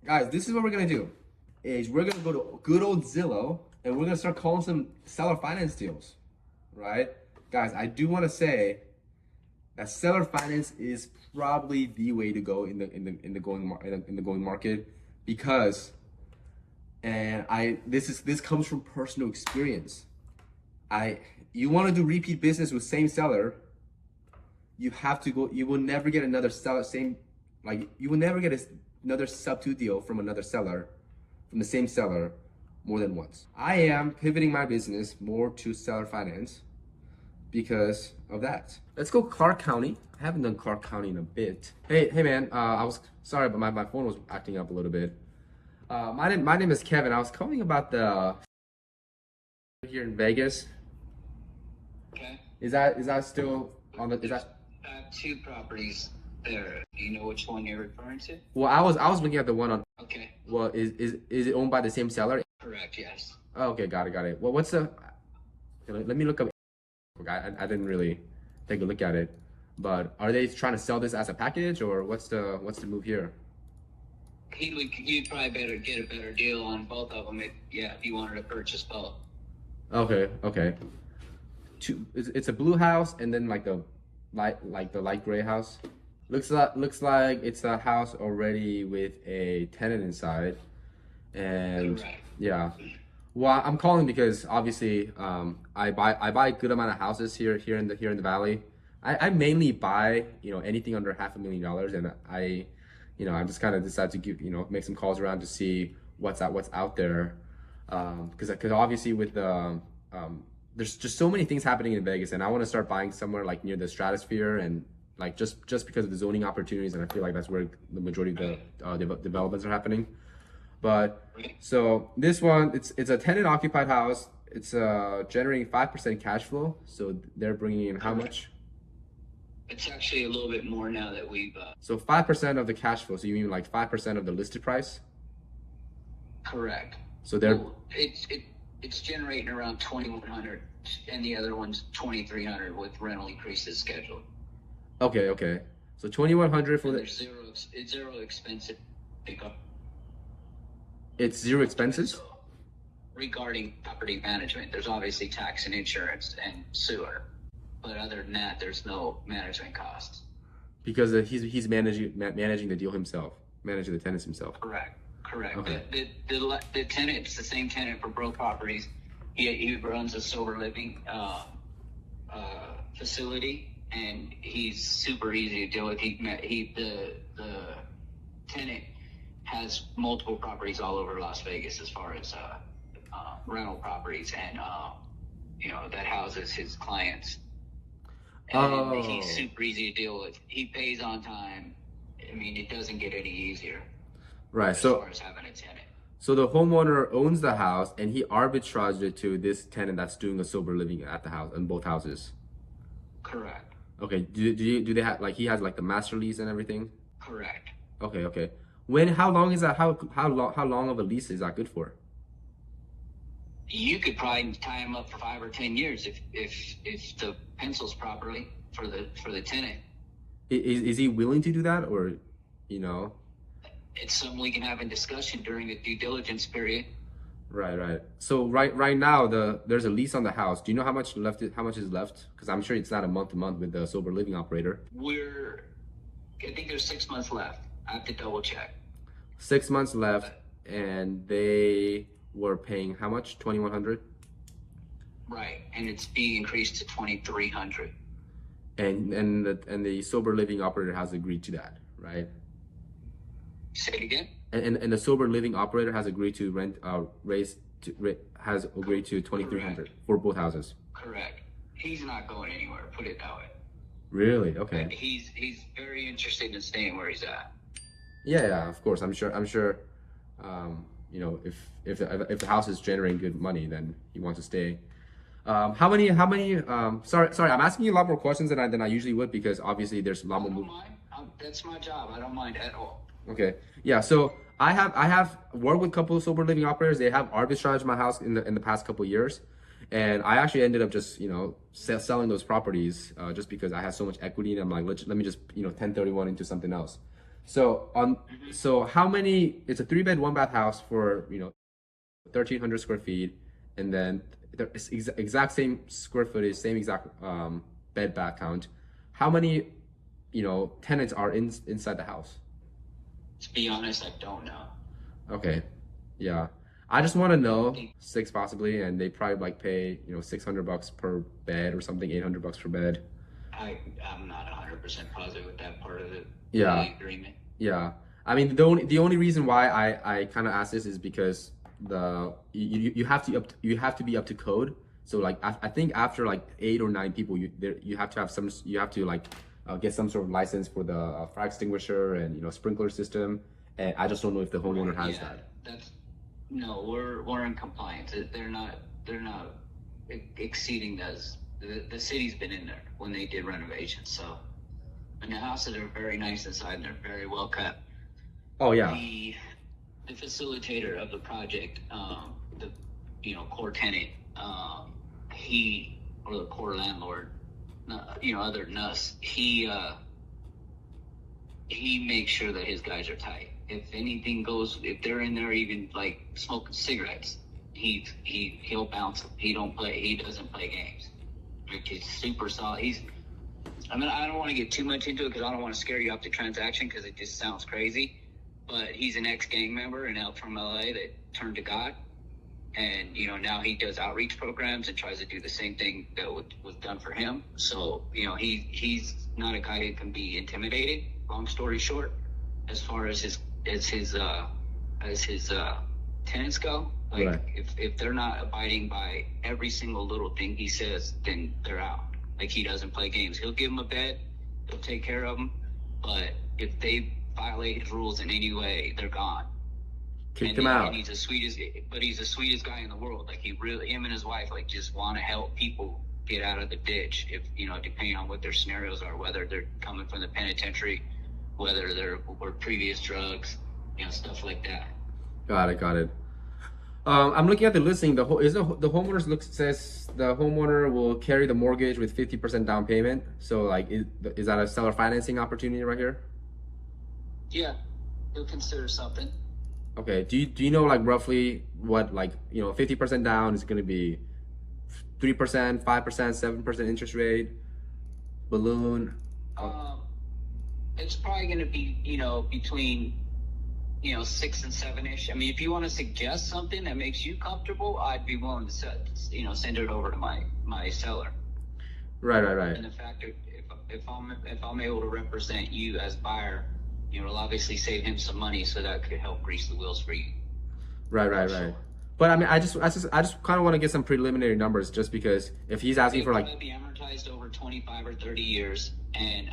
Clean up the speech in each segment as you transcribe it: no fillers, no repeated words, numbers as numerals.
Guys, this is what we're gonna do. Is we're gonna go to good old Zillow and we're gonna start calling some seller finance deals, right? Guys, I do want to say that seller finance is probably the way to go in the going market because, this comes from personal experience. You want to do repeat business with same seller, you have to go. You will never get another seller you will never get another sub-2 deal from another seller, from the same seller, more than once. I am pivoting my business more to seller finance because of that. Let's go Clark County. I haven't done Clark County in a bit. Hey man, I was sorry, but my phone was acting up a little bit. My name is Kevin. I was calling about the here in Vegas. Okay. Is that still on the? Is that? I have two properties there. Do you know which one you're referring to? Well, I was looking at the one on. Okay. Well, is it owned by the same seller? Correct. Yes. Oh, okay, got it. Well, what's the? Let me look up. I didn't really take a look at it, but are they trying to sell this as a package or what's the move here? You'd probably better get a better deal on both of them if you wanted to purchase both. Okay. It's a blue house and then like the light gray house. Looks like it's a house already with a tenant inside, and Correct. yeah. Well, I'm calling because obviously I buy a good amount of houses here in the valley. I mainly buy anything under $500,000, and I just kind of decide to make some calls around to see what's out there, because obviously with the there's just so many things happening in Vegas, and I want to start buying somewhere like near the stratosphere, and like just because of the zoning opportunities, and I feel like that's where the majority of the developments are happening. But so this one, it's a tenant occupied house. It's generating 5% cash flow. So they're bringing in how much? It's actually a little bit more now that we've. So 5% of the cash flow. So you mean like 5% of the listed price? Correct. So they're. Well, it's generating around 2,100, and the other one's 2,300 with rental increases scheduled. Okay. So 2,100 for the. There's zero expensive pickup. It's zero expenses? So, regarding property management, there's obviously tax and insurance and sewer, but other than that, there's no management costs. Because he's managing the deal himself, managing the tenants himself. Correct. Okay. The tenant, it's the same tenant for both properties. He runs a sober living facility, and he's super easy to deal with. The tenant has multiple properties all over Las Vegas as far as rental properties, and that houses his clients. And he's super easy to deal with. He pays on time. I mean, it doesn't get any easier. Right. As far as having a tenant. So the homeowner owns the house and he arbitraged it to this tenant that's doing a sober living at the house, in both houses. Correct. Okay. Do they have, like, he has like the master lease and everything? Correct. Okay. How long is that? How long of a lease is that good for? You could probably tie him up for 5 or 10 years if the pencils properly for the tenant. Is he willing to do that, or It's something we can have in discussion during the due diligence period. Right. So right now there's a lease on the house. Do you know how much is left? Because I'm sure it's not a month to month with the sober living operator. I think there's 6 months left. I have to double check. 6 months left, and they were paying how much? 2,100. Right, and it's being increased to 2,300. And the sober living operator has agreed to that, right? Say it again. And the sober living operator has agreed to has agreed to 2,300 for both houses. Correct. He's not going anywhere. Put it that way. Really? Okay. And he's very interested in staying where he's at. Yeah. Of course, I'm sure. If the house is generating good money, then he wants to stay. How many? Sorry, I'm asking you a lot more questions than I usually would, because obviously there's a lot more. I don't mind. That's my job. I don't mind at all. Okay. Yeah. So I have worked with a couple of sober living operators. They have arbitraged my house in the past couple of years, and I actually ended up just selling those properties just because I had so much equity, and I'm like, let me just 1031 into something else. So on, Hmm. so how many? It's a three bed, one bath house for 1,300 square feet, and then the exact same square footage, same exact bed bath count. How many tenants are inside the house? To be honest, I don't know. Okay, yeah. I just want to I know think six possibly, and they probably like pay $600 per bed or something, $800 per bed. I'm not 100% positive with that part of Yeah, the agreement. yeah. I mean, the only reason why I kind of ask this is because you have to you have to be up to code. So like I think after like 8 or 9 people, you have to have some you have to like get some sort of license for the fire extinguisher and sprinkler system. And I just don't know if the homeowner Right. has Yeah. that. That's no. We're in compliance. They're not exceeding those. The city's been in there when they did renovations. So, and the houses are very nice inside. And they're very well kept. Oh yeah, The the facilitator of the project, the core tenant, he or the core landlord, other than us, he makes sure that his guys are tight. If anything goes, if they're in there even like smoking cigarettes, he'll bounce them. He don't play. He doesn't play games. Like he's super solid. I mean, I don't want to get too much into it because I don't want to scare you off the transaction because it just sounds crazy. But he's an ex-gang member and out from LA that turned to God, and now he does outreach programs and tries to do the same thing that was done for him. So he's not a guy who can be intimidated. Long story short, as far as his tenants go, right. like if they're not abiding by every single little thing he says, then they're out. Like he doesn't play games. He'll give them a bed, he'll take care of them, but if they violate his rules in any way, they're gone. Kick And them and out. he's the sweetest guy in the world. Like him and his wife, like just want to help people get out of the ditch. If depending on what their scenarios are, whether they're coming from the penitentiary, whether they're or previous drugs, stuff like that. Got it. Got it. I'm looking at the listing. The homeowners look says the homeowner will carry the mortgage with 50% down payment. So like, is that a seller financing opportunity right here? Yeah, he'll consider something. Okay. Do you know like roughly what, like 50% down is going to be 3%, 5%, 7% interest rate, balloon? Oh, Um, it's probably going to be between 6 and 7 ish. I mean, if you want to suggest something that makes you comfortable, I'd be willing to send it over to my seller. right, right, right, And the fact that if I'm able to represent you as buyer, it'll obviously save him some money, so that could help grease the wheels for you. right, For right, right. sure. But I mean, I just kind of want to get some preliminary numbers, just because if he's asking It'll for like, probably be amortized over 25 or 30 years, and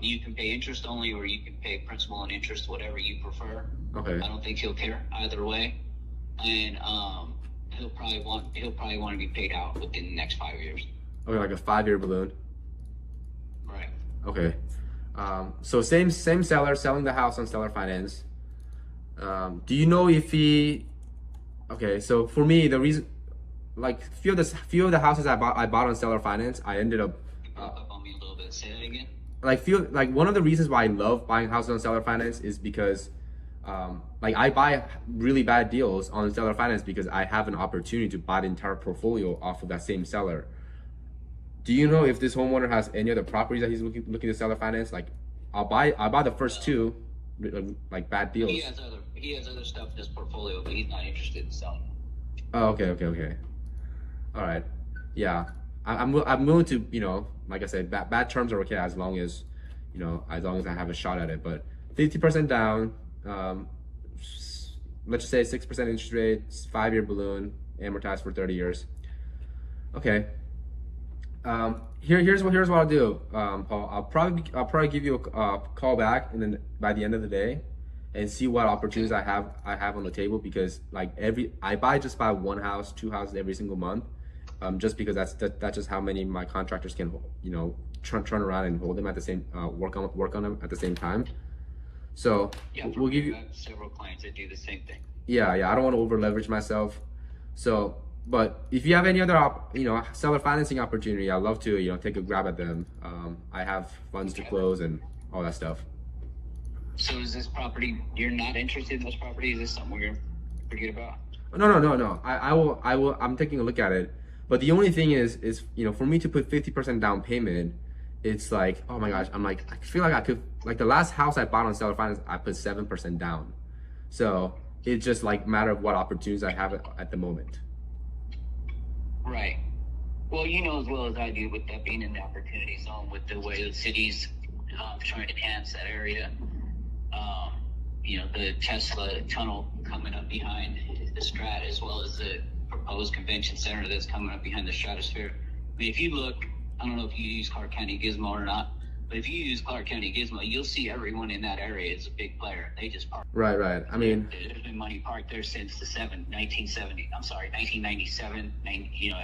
you can pay interest only, or you can pay principal and interest, whatever you prefer. okay, I don't think he'll care either way, and he'll probably want to be paid out within the next 5 years. okay, like a 5-year balloon. Right. Okay. So same seller selling the house on seller finance. Do you know if he? Okay, so for me, the reason, like few of the houses I bought on seller finance, I ended up You uh, broke up on me a little bit. Say that again. feel like one of the reasons why I love buying houses on seller finance is because like I buy really bad deals on seller finance because I have an opportunity to buy the entire portfolio off of that same seller. Do you know if this homeowner has any other properties that he's looking to seller finance? Like I'll buy the first No. two like bad He deals. has other stuff in his portfolio, but he's not interested in selling. Oh, okay, okay, okay. All right. Yeah. I'm willing to, like I said, bad terms are okay as long as I have a shot at it. But 50% down, let's just say 6% interest rate, 5-year balloon, amortized for 30 years. Okay. Here's what I'll do, Paul. I'll probably give you a call back, and then by the end of the day, and see what opportunities Okay. I have on the table, because like I buy one house, two houses every single month, just because that's just how many my contractors can turn around and hold them at the same work on them at the same time. So Yeah, for we'll me, give you. I have several clients that do the same thing. Yeah, yeah. I don't want to over leverage myself. So, but if you have any other seller financing opportunity, I'd love to take a grab at them. I have funds to Okay. close and all that stuff. So is this property, you're not interested in this property? Is this something we're gonna forget about? No. I will. I'm taking a look at it. But the only thing is for me to put 50% down payment, it's like, oh my gosh, I'm like, I feel like I could, like the last house I bought on seller finance, I put 7% down. So it's just like matter of what opportunities I have at the moment. Right. Well, you know as well as I do, with that being in the opportunity zone, with the way the city's trying to enhance that area. Um, the Tesla tunnel coming up behind the Strat, as well as the proposed convention center that's coming up behind the Stratosphere. I mean, if you look, I don't know if you use Clark County Gizmo or not, but if you use Clark County Gizmo, you'll see everyone in that area is a big player. They just park. Right. I mean, there's been money parked there since 1997.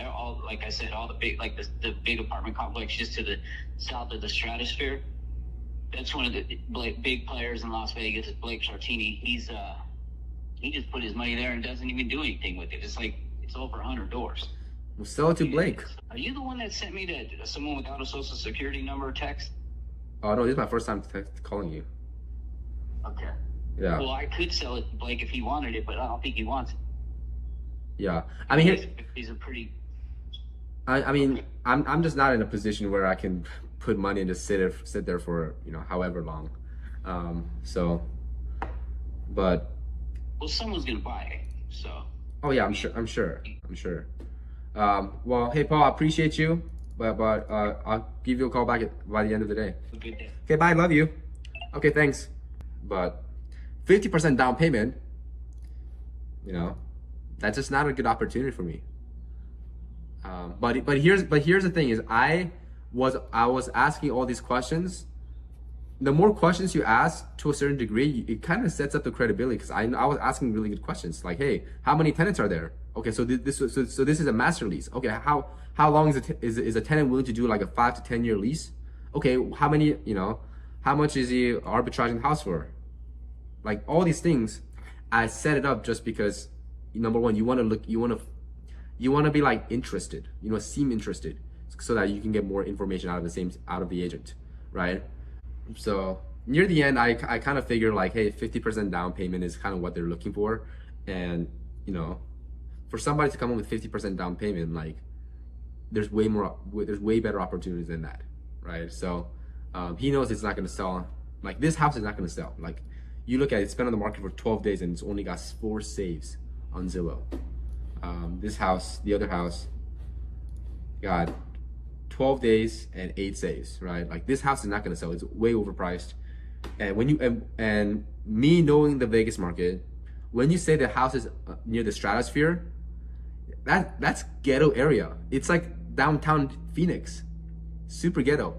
All, like I said, all the big, like the big apartment complex just to the south of the Stratosphere. That's one of the big players in Las Vegas. Is Blake Sartini. He just put his money there and doesn't even do anything with it. It's like it's over 100 doors. We'll sell it to Blake. Are you the one that sent me that someone without a social security number text? Oh no, this is my first time calling you. Okay. Yeah. Well, I could sell it to Blake if he wanted it, but I don't think he wants it. Yeah. I mean, he's a pretty. I mean, I'm just not in a position where I can put money and just sit there for however long. But. Well, someone's gonna buy it, so. Oh yeah, I'm sure. Well, hey Paul, I appreciate you, but I'll give you a call back by the end of the day. Have a good day. Okay, bye. Love you. Okay, thanks. But 50% down payment, that's just not a good opportunity for me. But here's the thing: is I was asking all these questions. The more questions you ask, to a certain degree, it kind of sets up the credibility. Because I was asking really good questions, like, hey, how many tenants are there? Okay, so this is a master lease. Okay, how long is a tenant willing to do like a 5 to 10 year lease? Okay, how many how much is he arbitraging the house for? Like all these things, I set it up just because number one, you want to be like interested, seem interested, so that you can get more information out of the agent, right? So near the end, I kind of figured like, hey, 50% down payment is kind of what they're looking for, and for somebody to come up with 50% down payment, like there's way better opportunities than that, right? So he knows it's not going to sell. Like this house is not going to sell. Like you look at it, it's been on the market for 12 days and it's only got 4 saves on Zillow. This house, the other house, got 12 days and 8 saves, right? Like this house is not going to sell. It's way overpriced. And when and me knowing the Vegas market, when you say the house is near the Stratosphere, that's ghetto area. It's like downtown Phoenix, super ghetto,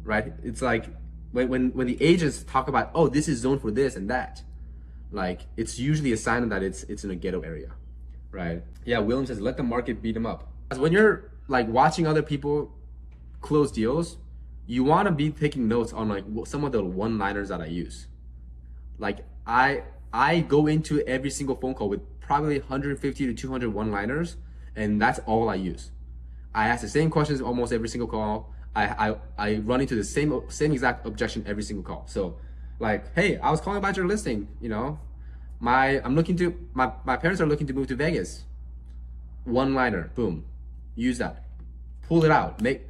right? It's like when the agents talk about, oh, this is zoned for this and that, like it's usually a sign that it's in a ghetto area, right? Yeah, William says let the market beat them up. When you're like watching other people close deals, you want to be taking notes on like some of the one-liners that I use. Like I go into every single phone call with probably 150 to 200 one-liners, and that's all I use. I ask the same questions almost every single call. I run into the same exact objection every single call. So like, hey, I was calling about your listing, my parents are looking to move to Vegas. One-liner, boom. Use that. Pull it out. Make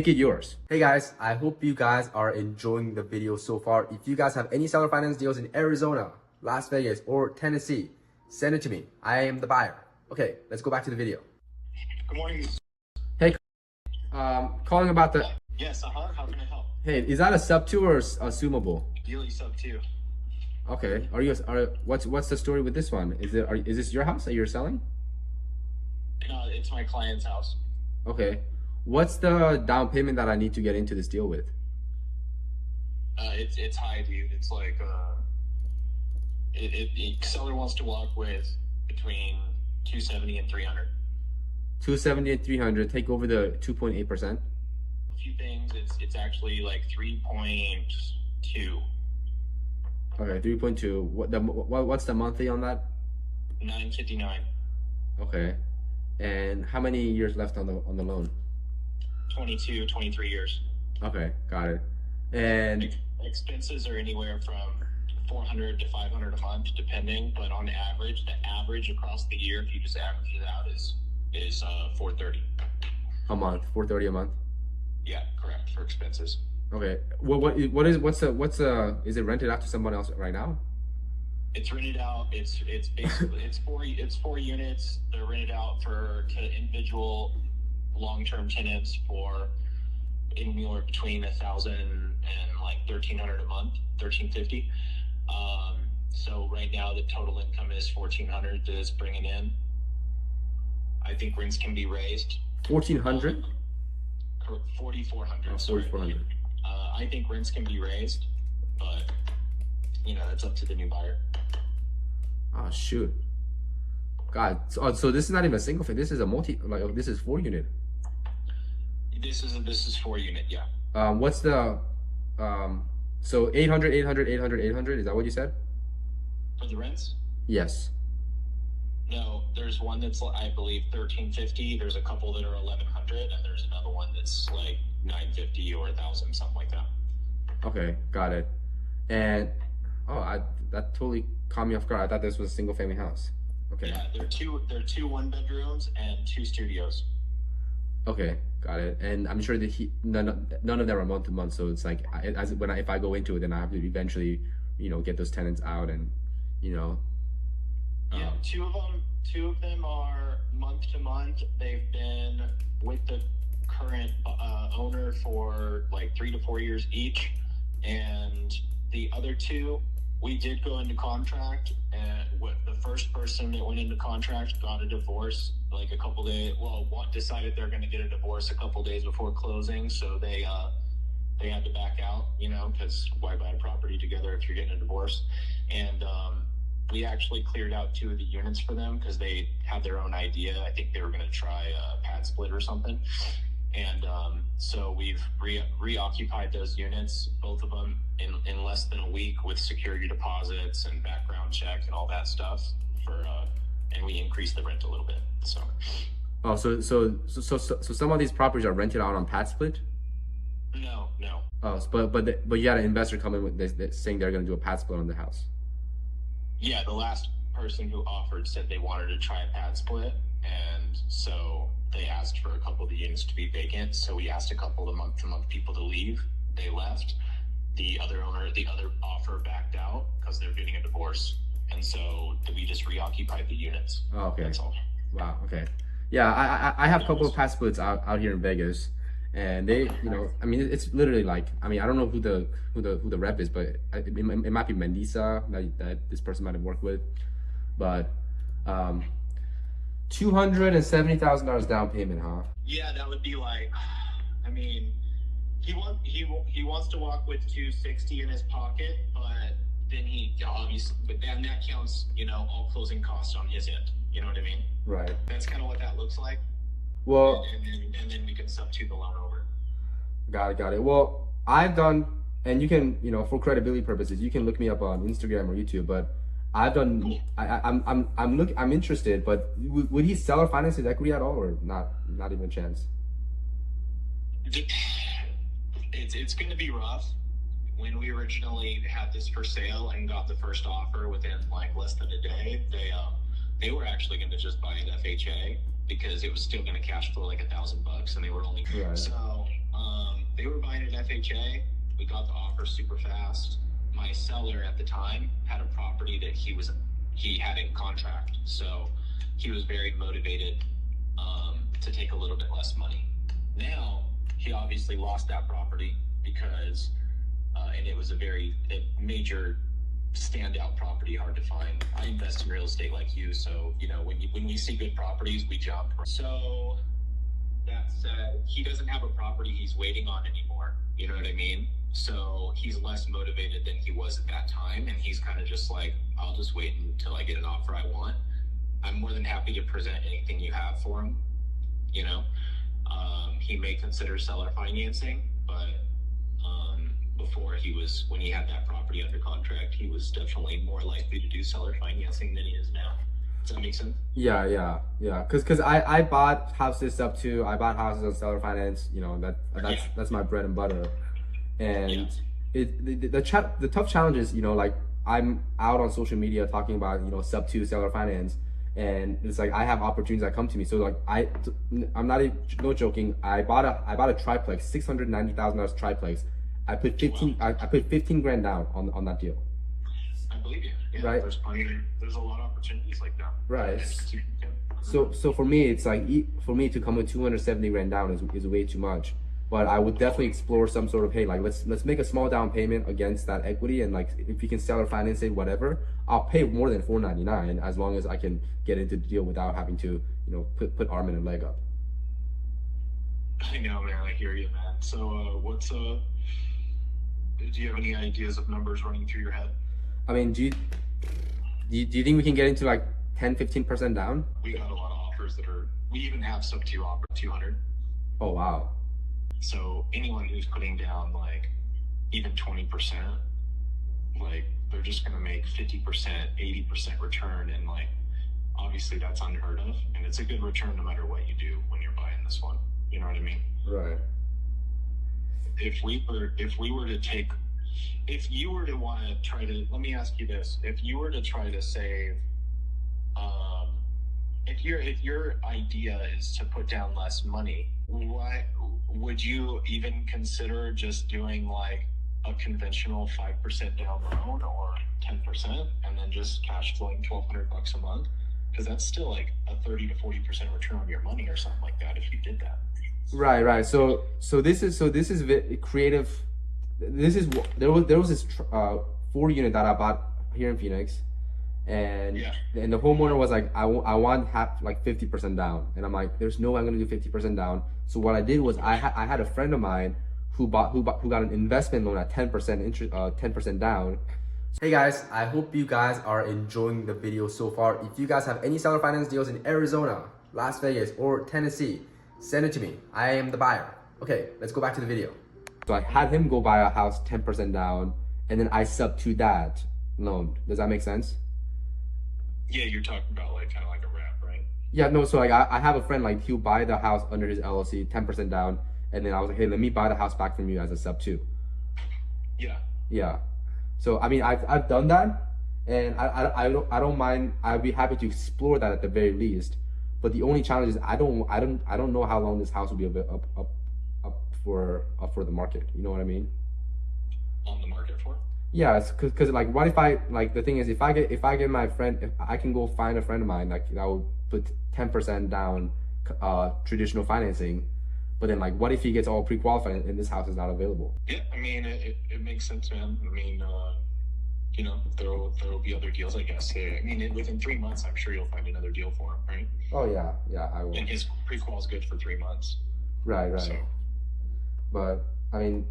it yours. Hey guys, I hope you guys are enjoying the video so far. If you guys have any seller finance deals in Arizona, Las Vegas, or Tennessee, send it to me. I am the buyer. Okay, let's go back to the video. Good morning. Hey, calling about the... Yes, how can I help? Hey, is that a sub 2 or assumable? Ideally sub 2. Okay, what's the story with this one? Is this your house that you're selling? It's my client's house. Okay. What's the down payment that I need to get into this deal with? It's high, dude. It's like the seller wants to walk with between 270 and 300. 270 and 300. Take over the 2.8%. A few things. It's actually like 3.2. Okay, 3.2. What's the monthly on that? 959. Okay. And how many years left on the loan? 22, 23 years. Okay, got it. And expenses are anywhere from 400 to 500 a month, depending. But on average, the average across the year, if you just average it out, is 430 a month? 430 a month. Yeah, correct, for expenses. Okay. Is it rented out to someone else right now? It's rented out. It's basically it's four units. They're rented out to individual long-term tenants for anywhere between 1,000 and like 1,300 a month, 1,350. So right now the total income is 1,400 that it's bringing in. I think rents can be raised. 1,400. 4,400. Oh, 4,400. I think rents can be raised, but that's up to the new buyer. Oh shoot. God. So this is not even a single family. This is a this is 4 unit. This is 4 unit. Yeah. What's the so 800, 800, 800, 800? Is that what you said? For the rents? Yes. No, there's one that's I believe 1,350. There's a couple that are 1,100, and there's another one that's like 950 or 1,000, something like that. Okay, got it. And that totally caught me off guard. I thought this was a single family house. Okay. Yeah, they're two 1-bedrooms and 2 studios. Okay, got it. And I'm sure that none of them are month to month. So it's like if I go into it, then I have to eventually get those tenants out and Yeah, two of them are month to month. They've been with the current owner for like 3 to 4 years each, and the other 2, we did go into contract, and the first person that went into contract got a divorce like a couple days. Well, one decided they're going to get a divorce a couple days before closing, so they had to back out, because why buy a property together if you're getting a divorce? And we actually cleared out 2 of the units for them because they had their own idea. I think they were going to try a pad split or something. And so we've reoccupied those units, both of them, in less than a week with security deposits and background check and all that stuff. And we increased the rent a little bit. So. Oh, so some of these properties are rented out on pad split? No. Oh, but you had an investor come in with this saying they're going to do a pad split on the house. Yeah, the last person who offered said they wanted to try a pad split, and so they asked for a couple of the units to be vacant. So we asked a couple of month-to-month people to leave. They left. The other offer backed out because they're getting a divorce, and so we just reoccupied the units. Oh, okay. That's all. Wow. Okay. Yeah, I have a couple of pad splits out here in Vegas, and they, I mean, it's literally like, I mean, I don't know who the rep is, but it might be Mendisa that this person might have worked with, but $270,000 down payment, huh? Yeah, that would be like, I mean, he wants to walk with 260 in his pocket, but then then that counts, all closing costs on his end. You know what I mean? Right. That's kind of what that looks like. Well, and then we can substitute the loan over. Got it. Well, I've done, and you can, for credibility purposes, you can look me up on Instagram or YouTube, but I've done, cool. I'm interested, but would he sell or finance his equity at all, or not even a chance? It's going to be rough. When we originally had this for sale and got the first offer within like less than a day, they were actually going to just buy it FHA because it was still going to cash flow like $1,000, and they were only right. So they were buying it FHA. We got the offer super fast. My seller at the time had a property that he had in contract, so he was very motivated to take a little bit less money. Now he obviously lost that property because and it was a major standout property, hard to find. I invest in real estate like you, so when we see good properties, we jump. So that said, he doesn't have a property he's waiting on anymore. You know what I mean? So he's less motivated than he was at that time, and he's kind of just like, I'll just wait until I get an offer I want. I'm more than happy to present anything you have for him. He may consider seller financing, but when he had that property under contract, he was definitely more likely to do seller financing than he is now. Does that make sense? Yeah. Cause I bought houses up to, I bought houses on seller finance. That's my bread and butter. And the tough challenge is, like I'm out on social media talking about, sub two seller finance, and it's like I have opportunities that come to me. So like I'm not even, no joking. I bought a triplex, $690,000 triplex. I put 15 Wow. I put 15 grand down on that deal. I believe you. Yeah, Right. There's a lot of opportunities like that. Right. Yeah. So for me, it's like for me to come with 270 grand down is way too much. But I would definitely explore some sort of, hey, like let's make a small down payment against that equity, and like if you can sell or finance it, whatever, I'll pay more than 499 as long as I can get into the deal without having to, put arm and a leg up. I know, man. I hear you, man. So, do you have any ideas of numbers running through your head? I mean, do you think we can get into like 10-15% down? We got a lot of offers we even have sub 2 offer 200. Oh wow. So anyone who's putting down like even 20%, like they're just gonna make 50%, 80% return, and like obviously that's unheard of, and it's a good return no matter what you do when you're buying this one. You know what I mean? Right. If you were to want to try to, let me ask you this: if you were to try to save, if your idea is to put down less money, why would you even consider just doing like a conventional 5% down loan or 10%, and then just cash flowing $1,200 a month? Because that's still like a 30 to 40% return on your money or something like that if you did that. Right. So this is creative. There was this 4 unit that I bought here in Phoenix, and Yeah. and the homeowner was like, I want half, like 50% down, and I'm like, there's no way I'm gonna do 50% down. So what I did was I had a friend of mine who got an investment loan at 10% interest, 10% down. Hey guys, I hope you guys are enjoying the video so far. If you guys have any seller finance deals in Arizona, Las Vegas, or Tennessee, send it to me. I am the buyer. Okay, let's go back to the video. So I had him go buy a house 10% down, and then I sub to that loan. Does that make sense? Yeah, you're talking about like kind of like a wrap, right? Yeah, no, so like I have a friend, like he'll buy the house under his LLC, 10% down, and then I was like, hey, let me buy the house back from you as a sub 2. Yeah. Yeah. So I mean, I've done that, and I don't mind. I'd be happy to explore that at the very least. But the only challenge is I don't know how long this house will be up for the market. You know what I mean? On the market for? Yeah, it's because like, what if I, like, the thing is, if I get my friend, if I can go find a friend of mine like that will put 10% down, traditional financing, but then like, what if he gets all pre-qualified and this house is not available? Yeah, I mean, it makes sense, man. I mean, there will be other deals, I guess. I mean, within 3 months, I'm sure you'll find another deal for him, right? Oh yeah, I will. And his pre-qual is good for 3 months. Right. So, But I mean,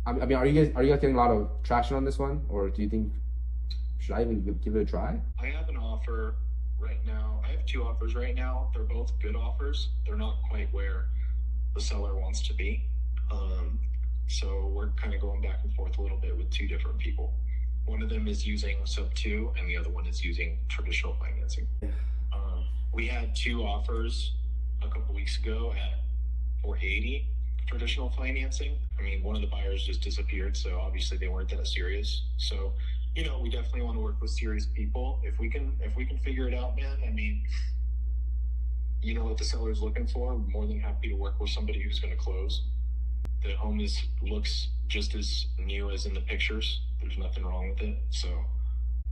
are you guys getting a lot of traction on this one, or do you think should I even give it a try? I have an offer right now. I have 2 offers right now. They're both good offers. They're not quite where the seller wants to be. So we're kind of going back and forth a little bit with 2 different people. One of them is using sub 2, and the other one is using traditional financing. We had 2 offers a couple weeks ago at 480 traditional financing. I mean, one of the buyers just disappeared, so obviously they weren't that serious. So, we definitely want to work with serious people. If we can figure it out, man. I mean, you know what the seller's looking for. We're more than happy to work with somebody who's going to close. The home looks just as new as in the pictures. There's nothing wrong with it. So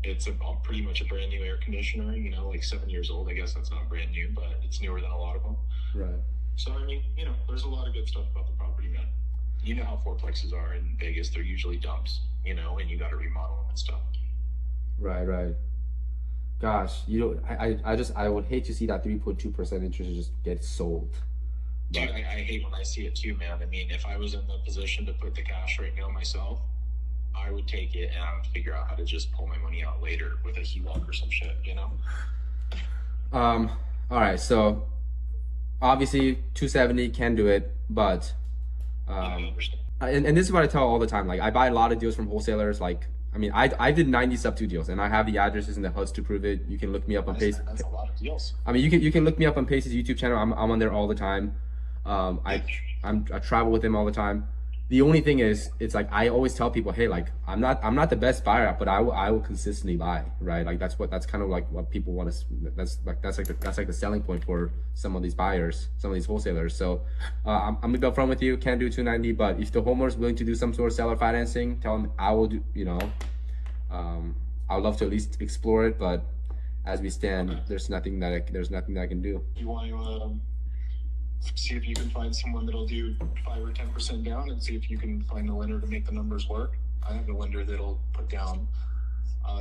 it's pretty much a brand new air conditioner, like 7 years old. I guess that's not brand new, but it's newer than a lot of them. Right. So, I mean, there's a lot of good stuff about the property, man. You know how fourplexes are in Vegas. They're usually dumps, and you got to remodel them and stuff. Right. Gosh, I would hate to see that 3.2% interest just get sold. Dude, I hate when I see it too, man. I mean, if I was in the position to put the cash right now myself, I would take it and I would figure out how to just pull my money out later with a HELOC or some shit, All right, so obviously 270 can do it, but I understand. and this is what I tell all the time. Like, I buy a lot of deals from wholesalers. Like, I mean, I did 90 sub 2 deals, and I have the addresses and the HUDs to prove it. You can look me up on Pace. That's a lot of deals. I mean, you can look me up on Pace's YouTube channel. I'm on there all the time. I travel with him all the time. The only thing is, it's like I always tell people, hey, like I'm not the best buyer, but I will consistently buy, right? Like that's kind of like what people want to. That's like the selling point for some of these buyers, some of these wholesalers. So I'm gonna be upfront with you. Can't do 290, but if the homeowner is willing to do some sort of seller financing, tell them I will do. I'd love to at least explore it, but as we stand, there's nothing that I can do. You want to see if you can find someone that'll do 5 or 10% down, and see if you can find a lender to make the numbers work. I have a lender that'll put down,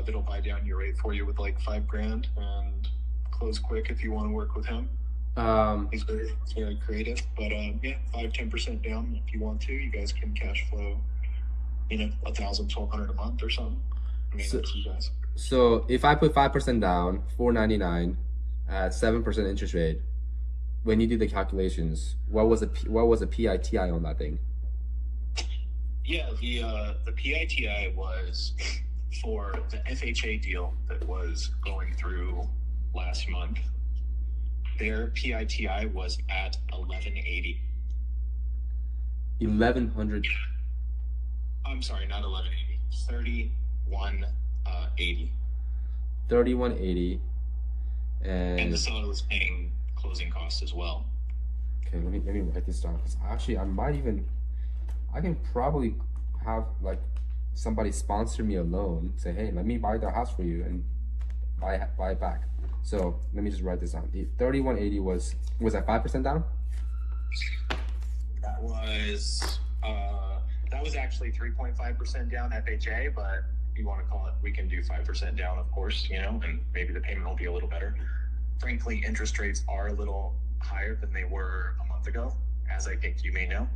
that'll buy down your rate for you with like $5,000 and close quick if you want to work with him. He's very creative, but yeah, 5-10% down if you want to. You guys can cash flow, $1,000-1,200 a month or something. I mean, that's you guys. So if I put 5% down, $499 at 7% interest rate, when you do the calculations, what was a PITI on that thing? Yeah, the PITI was for the FHA deal that was going through last month. Their PITI was at 1180. 1100. I'm sorry, not 1180. 3180. 3180. And the seller was paying closing costs as well. Okay, let me write this down, because actually I can probably have like somebody sponsor me a loan, say, hey, let me buy the house for you and buy it back. So let me just write this down. 3180 was that 5% down? That was actually 3.5% down FHA, but you want to call it, we can do 5% down, of course, and maybe the payment will be a little better. Frankly, interest rates are a little higher than they were a month ago, as I think you may know.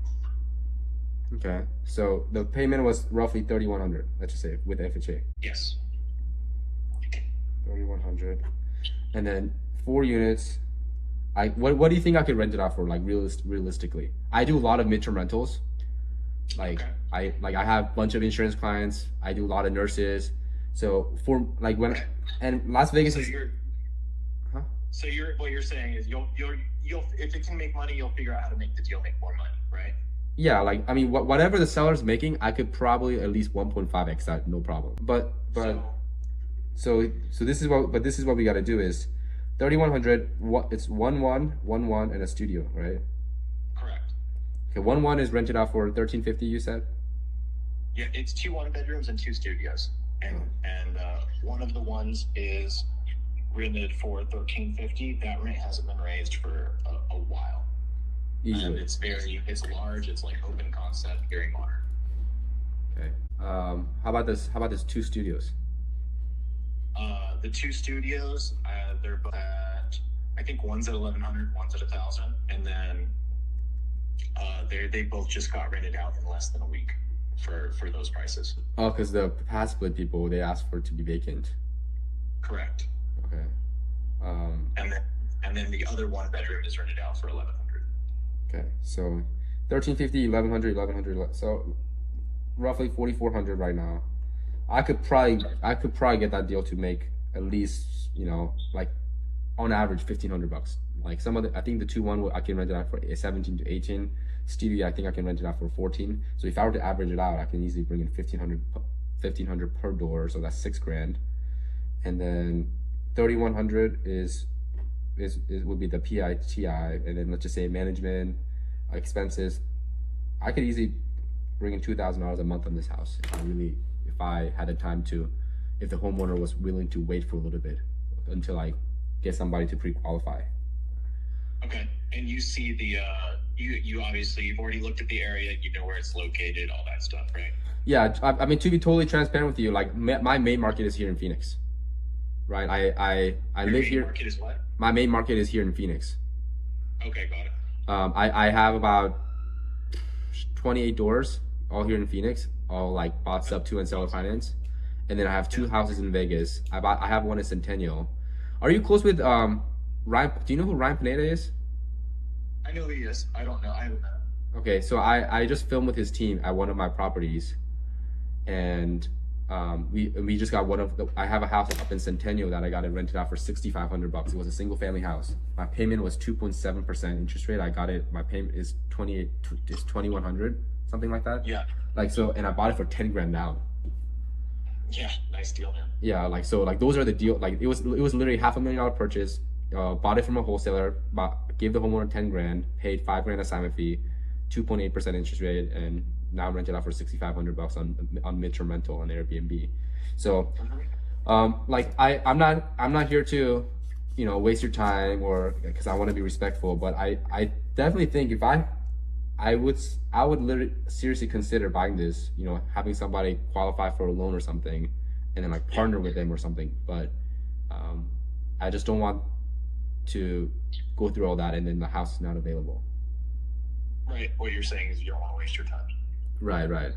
Okay, so the payment was roughly 3,100, let's just say, with FHA. Yes. 3,100, and then 4 units. What do you think I could rent it out for, like realistically? I do a lot of midterm rentals. Like okay. I have a bunch of insurance clients. I do a lot of nurses. So for like when and Las Vegas is. So what you're saying is you'll if it can make money, you'll figure out how to make the deal make more money, right? Yeah, like I mean, whatever the seller's making, I could probably at least 1.5x that, no problem. But so this is what we got to do is 3,100. It's 1-1 and a studio, right? Correct. Okay, 1-1 is rented out for 1,350. You said. Yeah, it's 2 1-bedrooms and 2 studios, and one of the ones is rented for 1,350. That rent hasn't been raised for a while. Easily. And it's large. It's like open concept, very modern. Okay. How about this? How about this 2 studios? The 2 studios, they're both at, I think one's at 1,100, one's at 1,000, and then they both just got rented out in less than a week for those prices. Oh, because the past split people, they asked for it to be vacant. Correct. Okay. And then the other 1-bedroom is rented out for 1,100. Okay, so 1,350, 1,100, so roughly 4,400 right now. I could probably get that deal to make at least, like on average $1,500. Like I think the 2-1 I can rent it out for 17 to 18. Studio, I think I can rent it out for 14. So if I were to average it out, I can easily bring in 1,500 per door, so that's $6,000. And then 3,100 would be the PITI, and then let's just say management expenses. I could easily bring in $2,000 a month on this house if I had the time to, if the homeowner was willing to wait for a little bit until I get somebody to pre-qualify. Okay, and you see you obviously, you've already looked at the area, you know where it's located, all that stuff, right? Yeah, I mean, to be totally transparent with you, like my main market is here in Phoenix, right? I live here. Your main market is what? My main market is here in Phoenix. Okay, got it. I have about 28 doors, all here in Phoenix, all like bought sub 2 and seller finance, and then I have 2 houses in Vegas. I have one in Centennial. Are you close with Ryan? Do you know who Ryan Pineda is? I know who he is. I don't know. I haven't met him. Okay, so I just filmed with his team at one of my properties, and We just got I have a house up in Centennial that I got it rented out for $6,500. It was a single family house. My payment was 2.7% interest rate. I got it. My payment is 2,100, something like that. Yeah. Like so, and I bought it for 10 grand down. Yeah, nice deal, man. Yeah, like so, like those are the deal. Like it was literally $500,000 purchase. Bought it from a wholesaler. Gave the homeowner 10 grand. Paid 5 grand assignment fee, 2.8% interest rate, and now I'm rented out for $6,500 on midterm rental on Airbnb. So, like I'm not here to, waste your time or because I want to be respectful. But I definitely think if I would literally seriously consider buying this, having somebody qualify for a loan or something, and then like partner with them or something. But I just don't want to go through all that and then the house is not available. Right. What you're saying is you don't want to waste your time. Right.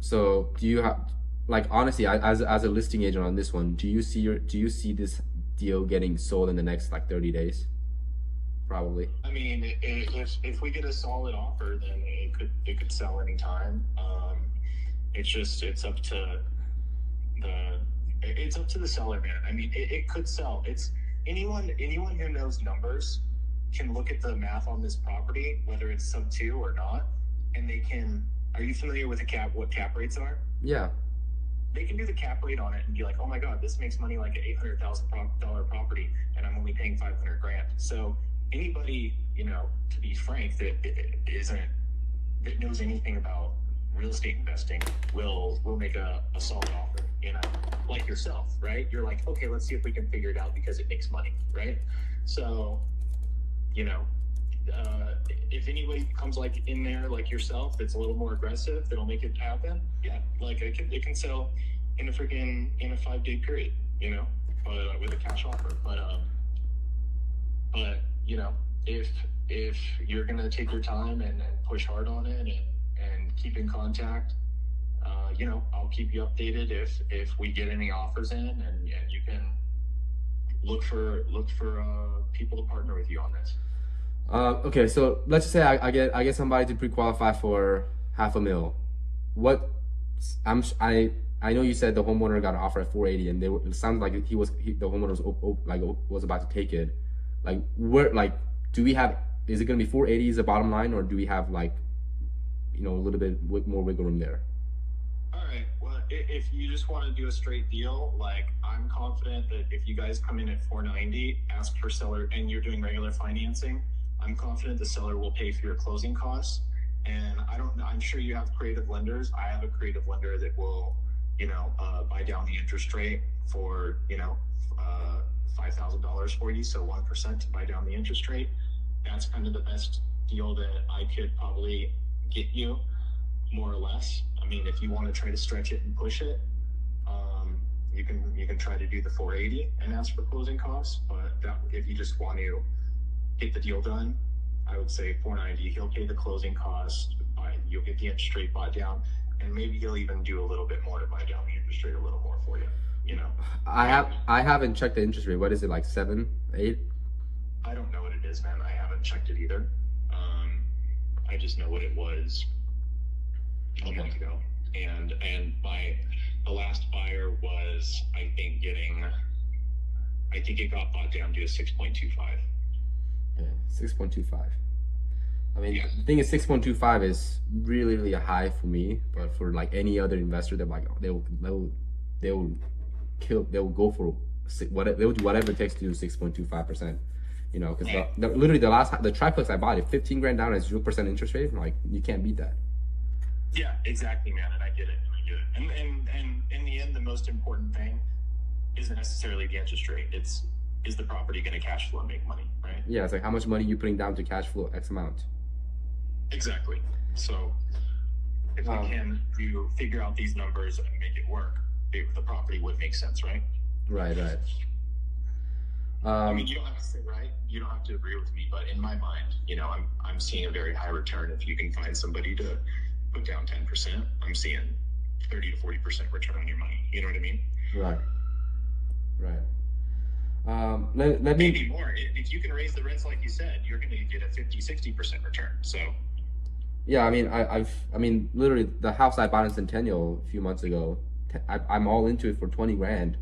So do you have, like, honestly, as a listing agent on this one, do you see this deal getting sold in the next like 30 days? Probably. I mean, if we get a solid offer, then it could sell anytime. It's up to the seller, man. I mean, it could sell. It's anyone who knows numbers can look at the math on this property, whether it's sub 2 or not, and they can. Are you familiar with what cap rates are? Yeah. They can do the cap rate on it and be like, oh my God, this makes money like an $800,000 property, and I'm only paying 500 grand. So anybody, to be frank, that knows anything about real estate investing will make a solid offer. Like yourself, right? You're like, okay, let's see if we can figure it out because it makes money, right? So, if anybody comes like in there like yourself that's a little more aggressive, that'll make it happen. Yeah, like it can sell in a 5-day period, but with a cash offer. But if you're gonna take your time and push hard on it and keep in contact, I'll keep you updated if we get any offers in, and you can look for people to partner with you on this. Okay, so let's just say I get somebody to pre-qualify for $500,000. I know you said the homeowner got an offer at 480, and it sounds like the homeowner was about to take it. Like do we have? Is it gonna be 480 is the bottom line, or do we have a little bit more wiggle room there? All right. Well, if you just want to do a straight deal, like I'm confident that if you guys come in at 490, ask for seller, and you're doing regular financing, I'm confident the seller will pay for your closing costs. And I'm sure you have creative lenders. I have a creative lender that will, buy down the interest rate for, $5,000 for you. So 1% to buy down the interest rate. That's kind of the best deal that I could probably get you, more or less. I mean, if you want to try to stretch it and push it, you can try to do the 480 and ask for closing costs. But if you just want to get the deal done, I would say 490. He'll pay the closing costs. You'll get the interest rate bought down, and maybe he'll even do a little bit more to buy down the interest rate a little more for you. I haven't checked the interest rate. What is it, like 7, 8? I don't know what it is, man. I haven't checked it either. I just know what it was a month ago, and the last buyer was I think it got bought down to a 6.25. Yeah, 6.25. I mean, yeah. The thing is, 6.25 is really, really high for me, but for like any other investor, they're like they'll go for they'll do whatever it takes to do 6.25%. Because literally the triplex I bought, 15 grand down at 0% interest rate, like you can't beat that. Yeah, exactly, man, and I get it. And in the end, the most important thing isn't necessarily the interest rate. Is the property going to cash flow and make money, right? Yeah, it's like how much money you putting down to cash flow X amount. Exactly. So if we can figure out these numbers and make it work, the property would make sense, right? Right. I mean, you don't have to say right. You don't have to agree with me, but in my mind, I'm seeing a very high return. If you can find somebody to put down 10%, I'm seeing 30 to 40% return on your money. You know what I mean? Right. Let me maybe more. If you can raise the rents like you said, you're going to get a 50-60% return. So Yeah, I mean, I mean, literally, the house I bought in Centennial a few months ago, I'm all into it for 20 grand,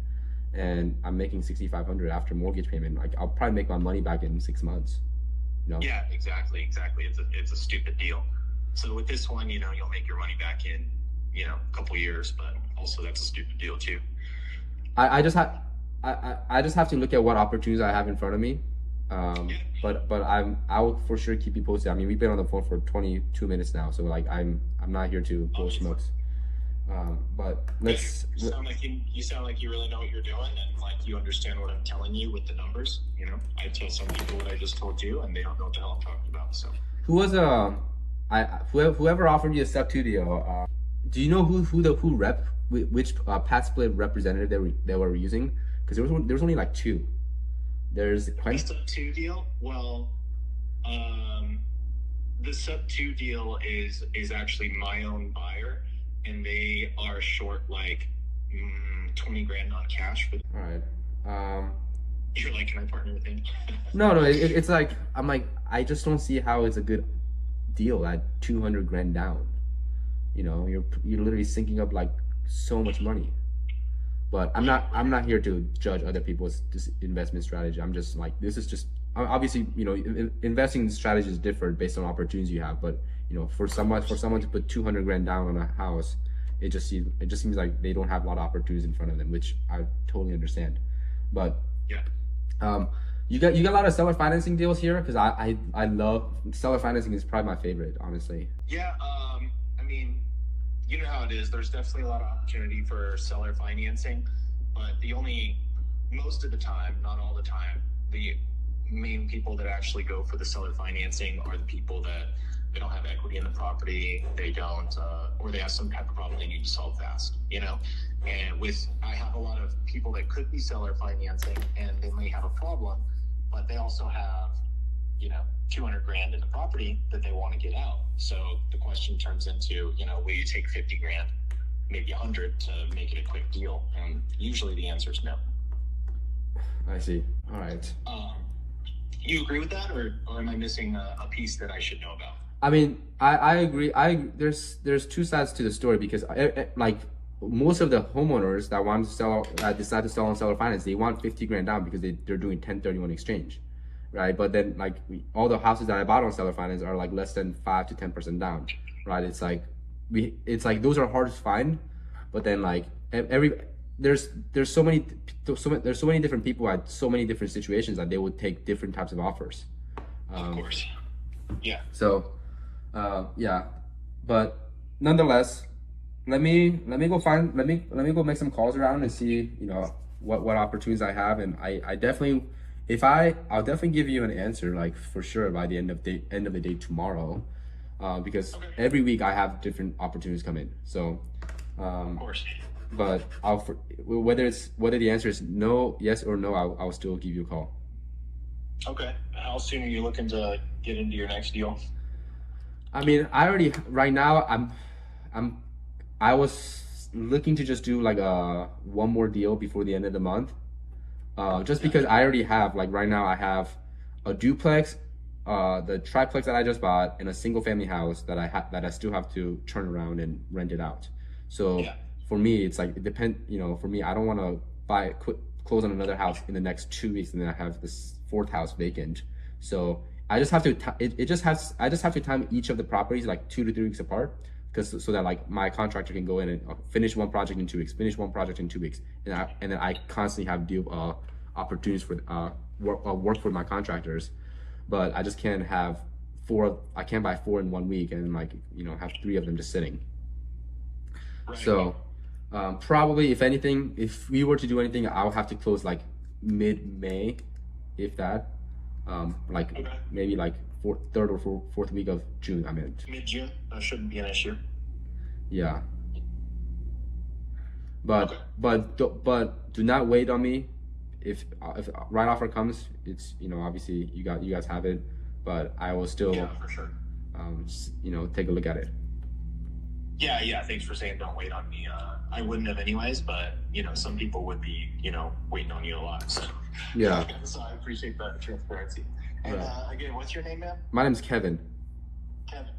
and I'm making 6,500 after mortgage payment. Like, I'll probably make my money back in 6 months. You know, Yeah, exactly. It's a stupid deal. So with this one, you'll make your money back in, a couple years, but also that's a stupid deal too. I just have, I just have to look at what opportunities I have in front of me. Yeah. But I will for sure keep you posted. I mean, we've been on the phone for 22 minutes now, so like I'm not here to blow smokes. But let's. You sound like you really know what you're doing, and like you understand what I'm telling you with the numbers. I tell some people what I just told you, and they don't know what the hell I'm talking about. So Who was whoever offered you a step two deal? Do you know who rep which Pat Split representative they were using? Because there was only like two. There's the sub two deal. Well, the sub two deal is actually my own buyer, and they are short like 20 grand on cash for. All right. You're like, can I partner with him? No, it's like I'm like I just don't see how it's a good deal at 200 grand down. You're literally sinking up like so much money. But I'm not here to judge other people's investment strategy. I'm just like, this is just obviously, investing strategies differ based on opportunities you have. But for someone to put 200 grand down on a house, it just seems like they don't have a lot of opportunities in front of them, which I totally understand. But Yeah. you got a lot of seller financing deals here, because I love seller financing. Is probably my favorite, honestly. Yeah, I mean, you know how it is. There's definitely a lot of opportunity for seller financing, but most of the time, not all the time, the main people that actually go for the seller financing are the people that they don't have equity in the property, they don't, or they have some type of problem they need to solve fast, And I have a lot of people that could be seller financing, and they may have a problem, but they also have, 200 grand in the property that they want to get out. So the question turns into, will you take 50 grand, maybe 100 to make it a quick deal? And usually the answer is no. I see. All right. You agree with that, or am I missing a piece that I should know about? I mean, I agree. There's two sides to the story, because like most of the homeowners that decide to sell on seller finance, they want 50 grand down because they're doing 1031 exchange, right? But then like all the houses that I bought on seller finance are like less than 5 to 10% down, right? It's like those are hard to find, but then like there's so many different people at so many different situations that they would take different types of offers. Of course. Yeah. So, yeah, but nonetheless, let me go make some calls around and see what opportunities I have, and I definitely I'll definitely give you an answer, like for sure, by the end of the day tomorrow, because Okay. every week I have different opportunities come in. So, Of course. but whether the answer is no, yes or no, I'll still give you a call. Okay. How soon are you looking to get into your next deal? I mean, right now I was looking to just do like one more deal before the end of the month. Just because I already have, like right now I have a duplex, the triplex that I just bought, and a single family house that I still have to turn around and rent it out. So Yeah. for me, it's like for me, I don't want to close on another house in the next 2 weeks and then I have this fourth house vacant. So I just have to I just have to time each of the properties like 2 to 3 weeks apart, so that like my contractor can go in and finish one project in 2 weeks, finish one project in 2 weeks, and then I constantly have opportunities for work for my contractors. But I just can't have I can't buy 4 in 1 week and like have 3 of them just sitting. Right. So probably if we were to do anything, I'll have to close like mid-May, if that. Okay. Maybe like third or fourth week of June. I meant. Mid-June? That shouldn't be an issue. Yeah. But Okay. but do not wait on me. If right offer comes, it's obviously you guys have it, but I will still Yeah, for sure. take a look at it. Yeah. Thanks for saying don't wait on me. I wouldn't have anyways, but some people would be, waiting on you a lot. So Yeah. So I appreciate that transparency. And Right. again, what's your name, man? My name's Kevin. Kevin.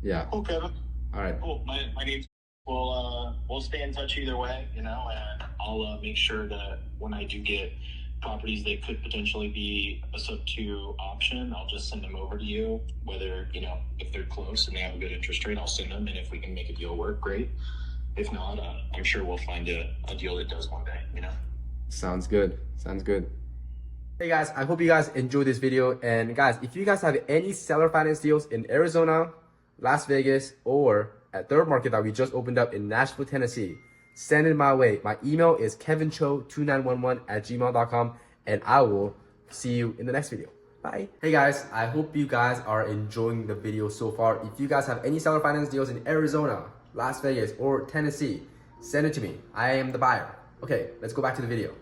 Yeah. Cool, Kevin. All right. Cool. My name's. We'll stay in touch either way, and I'll make sure that when I do get properties that could potentially be a sub-2 option, I'll just send them over to you. Whether if they're close and they have a good interest rate, I'll send them, and if we can make a deal work, great. If not, I'm sure we'll find a deal that does one day. Sounds good. Sounds good. Hey guys, I hope you guys enjoyed this video. And guys, if you guys have any seller finance deals in Arizona, Las Vegas, or at third market that we just opened up in Nashville, Tennessee, send it my way. My email is kevincho2911@gmail.com, and I will see you in the next video. Bye. Hey guys, I hope you guys are enjoying the video so far. If you guys have any seller finance deals in Arizona, Las Vegas, or Tennessee, send it to me. I am the buyer. Okay, let's go back to the video.